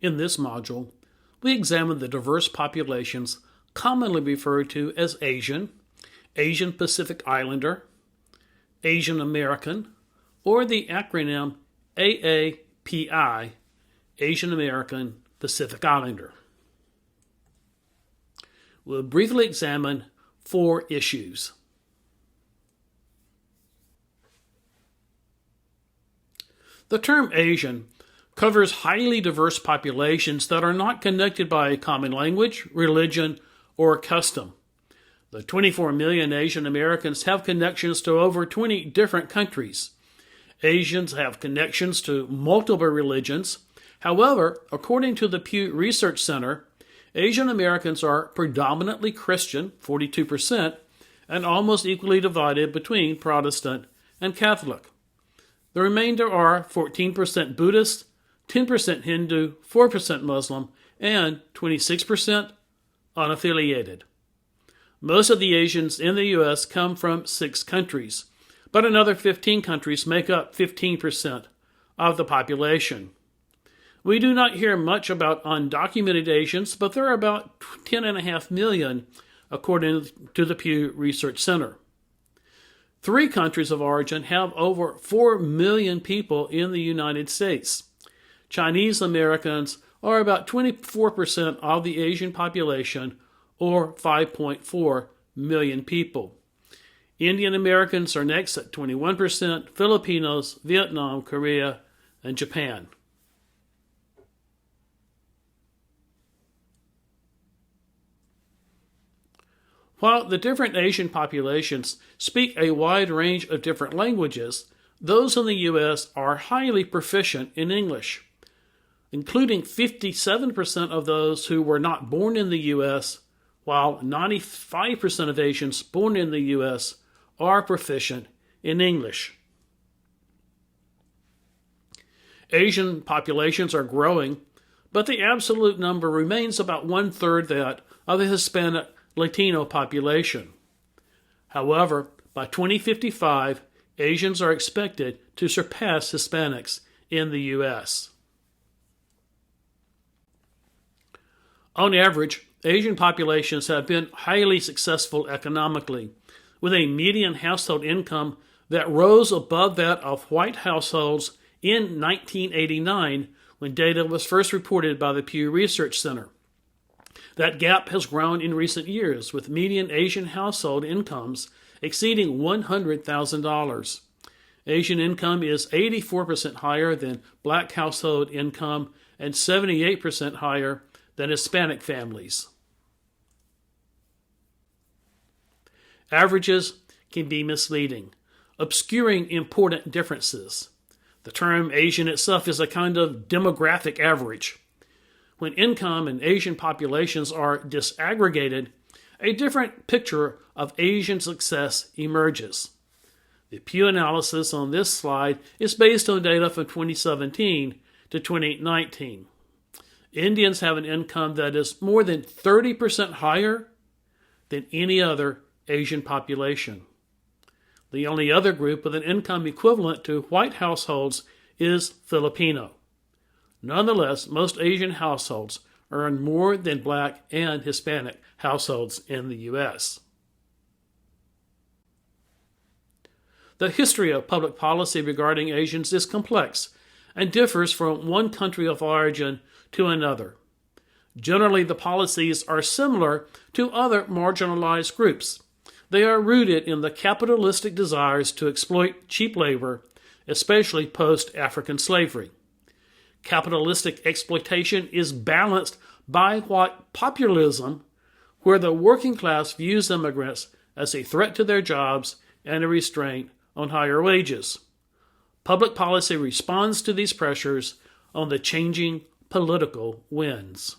In this module, we examine the diverse populations commonly referred to as Asian, Asian Pacific Islander, Asian American, or the acronym AAPI, Asian American Pacific Islander. We'll briefly examine 4 issues. The term Asian covers highly diverse populations that are not connected by a common language, religion, or custom. The 24 million Asian Americans have connections to over 20 different countries. Asians have connections to multiple religions. However, according to the Pew Research Center, Asian Americans are predominantly Christian, 42%, and almost equally divided between Protestant and Catholic. The remainder are 14% Buddhist, 10% Hindu, 4% Muslim, and 26% unaffiliated. Most of the Asians in the U.S. come from 6 countries, but another 15 countries make up 15% of the population. We do not hear much about undocumented Asians, but there are about 10.5 million, according to the Pew Research Center. 3 countries of origin have over 4 million people in the United States. Chinese Americans are about 24% of the Asian population, or 5.4 million people. Indian Americans are next at 21%, Filipinos, Vietnam, Korea, and Japan. While the different Asian populations speak a wide range of different languages, those in the U.S. are highly proficient in English, including 57% of those who were not born in the U.S., while 95% of Asians born in the U.S. are proficient in English. Asian populations are growing, but the absolute number remains about 1/3 that of the Hispanic Latino population. However, by 2055, Asians are expected to surpass Hispanics in the U.S. On average, Asian populations have been highly successful economically, with a median household income that rose above that of white households in 1989, when data was first reported by the Pew Research Center. That gap has grown in recent years, with median Asian household incomes exceeding $100,000. Asian income is 84% higher than black household income and 78% higher than Hispanic families. Averages can be misleading, obscuring important differences. The term Asian itself is a kind of demographic average. When income in Asian populations are disaggregated, a different picture of Asian success emerges. The Pew analysis on this slide is based on data from 2017 to 2019. Indians have an income that is more than 30% higher than any other Asian population. The only other group with an income equivalent to white households is Filipino. Nonetheless, most Asian households earn more than black and Hispanic households in the U.S. The history of public policy regarding Asians is complex and differs from one country of origin to another. Generally, the policies are similar to other marginalized groups. They are rooted in the capitalistic desires to exploit cheap labor, especially post-African slavery. Capitalistic exploitation is balanced by white populism, where the working class views immigrants as a threat to their jobs and a restraint on higher wages. Public policy responds to these pressures on the changing political winds.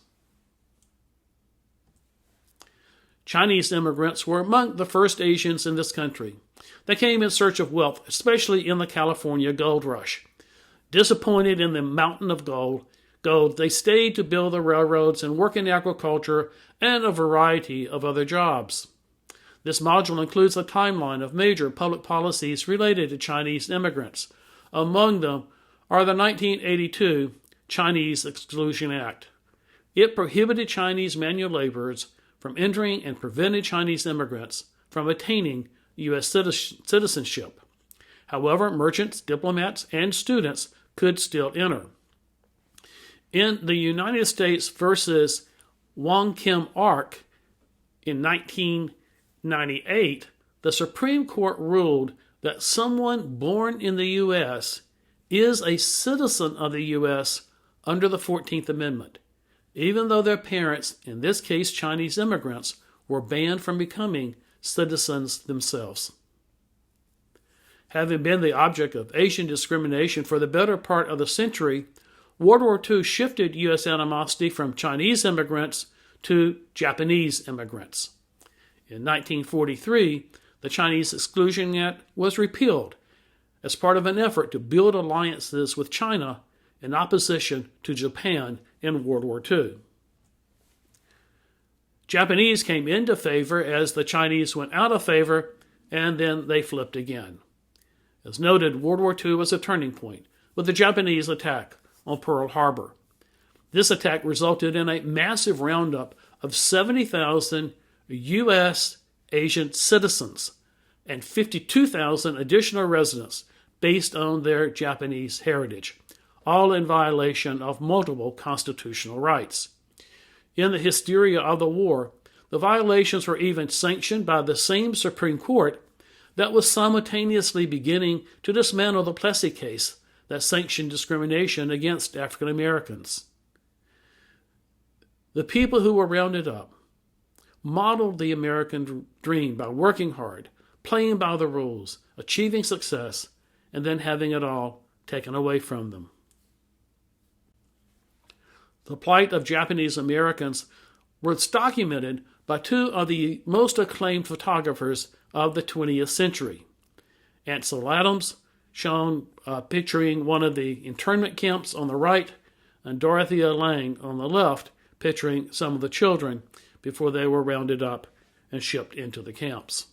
Chinese immigrants were among the first Asians in this country. They came in search of wealth, especially in the California gold rush. Disappointed in the mountain of gold, they stayed to build the railroads and work in agriculture and a variety of other jobs. This module includes a timeline of major public policies related to Chinese immigrants. Among them are the 1982 Chinese Exclusion Act. It prohibited Chinese manual laborers from entering and prevented Chinese immigrants from attaining U.S. citizenship. However, merchants, diplomats, and students could still enter. In the United States versus Wong Kim Ark in 1998, the Supreme Court ruled that someone born in the U.S. is a citizen of the U.S. under the 14th Amendment, even though their parents, in this case Chinese immigrants, were banned from becoming citizens themselves. Having been the object of Asian discrimination for the better part of the century, World War II shifted U.S. animosity from Chinese immigrants to Japanese immigrants. In 1943, the Chinese Exclusion Act was repealed as part of an effort to build alliances with China in opposition to Japan in World War II. Japanese came into favor as the Chinese went out of favor, and then they flipped again. As noted, World War II was a turning point with the Japanese attack on Pearl Harbor. This attack resulted in a massive roundup of 70,000 U.S. Asian citizens and 52,000 additional residents based on their Japanese heritage, all in violation of multiple constitutional rights. In the hysteria of the war, the violations were even sanctioned by the same Supreme Court that was simultaneously beginning to dismantle the Plessy case that sanctioned discrimination against African Americans. The people who were rounded up modeled the American dream by working hard, playing by the rules, achieving success, and then having it all taken away from them. The plight of Japanese Americans was documented by two of the most acclaimed photographers of the 20th century. Ansel Adams, shown picturing one of the internment camps on the right, and Dorothea Lange on the left, picturing some of the children before they were rounded up and shipped into the camps.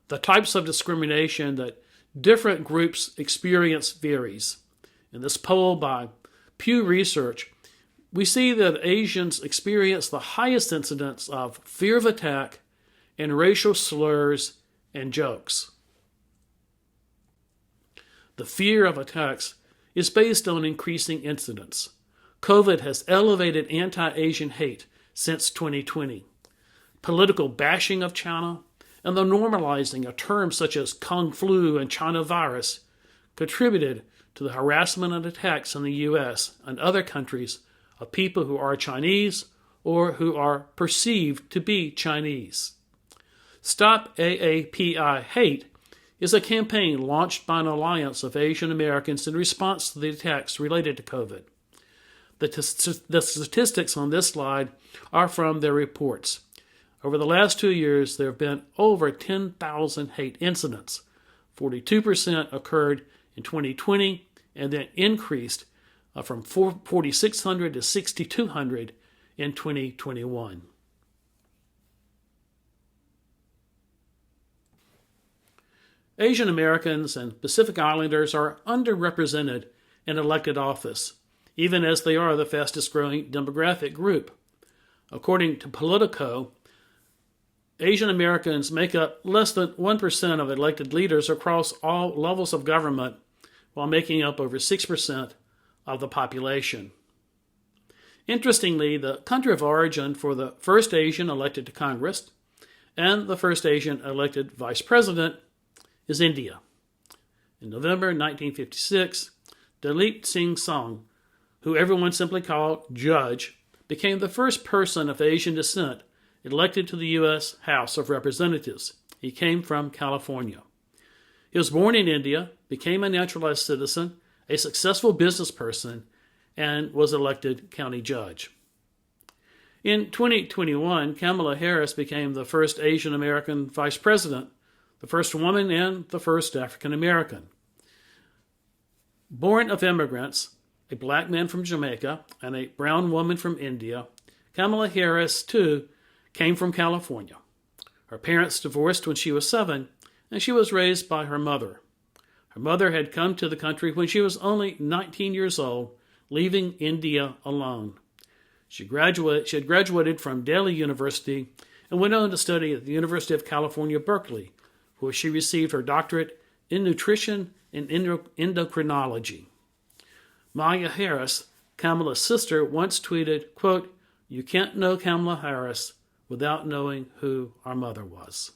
The types of discrimination that different groups experience varies. In this poll by Pew Research, we see that Asians experience the highest incidence of fear of attack and racial slurs and jokes. The fear of attacks is based on increasing incidents. COVID has elevated anti-Asian hate since 2020. Political bashing of China and the normalizing of terms such as Kung Flu and China virus contributed to the harassment and attacks in the U.S. and other countries of people who are Chinese or who are perceived to be Chinese. Stop AAPI Hate is a campaign launched by an alliance of Asian Americans in response to the attacks related to COVID. The statistics on this slide are from their reports. Over the last 2 years, there have been over 10,000 hate incidents. 42% occurred in 2020 and then increased from 4,600 to 6,200 in 2021. Asian Americans and Pacific Islanders are underrepresented in elected office, even as they are the fastest growing demographic group. According to Politico, Asian Americans make up less than 1% of elected leaders across all levels of government, while making up over 6% of the population. Interestingly, the country of origin for the first Asian elected to Congress and the first Asian elected vice president is India. In November 1956, Dalit Singh Song, who everyone simply called Judge, became the first person of Asian descent elected to the U.S. House of Representatives. He came from California. He was born in India, became a naturalized citizen, a successful business person, and was elected county judge. In 2021, Kamala Harris became the first Asian American vice president, the first woman and the first African American. Born of immigrants, a black man from Jamaica and a brown woman from India, Kamala Harris, too, came from California. Her parents divorced when she was 7, and she was raised by her mother. Her Her mother had come to the country when she was only 19 years old, leaving India alone. She had graduated from Delhi University and went on to study at the University of California, Berkeley, where she received her doctorate in nutrition and endocrinology. Maya Harris, Kamala's sister, once tweeted, quote, "You can't know Kamala Harris without knowing who our mother was."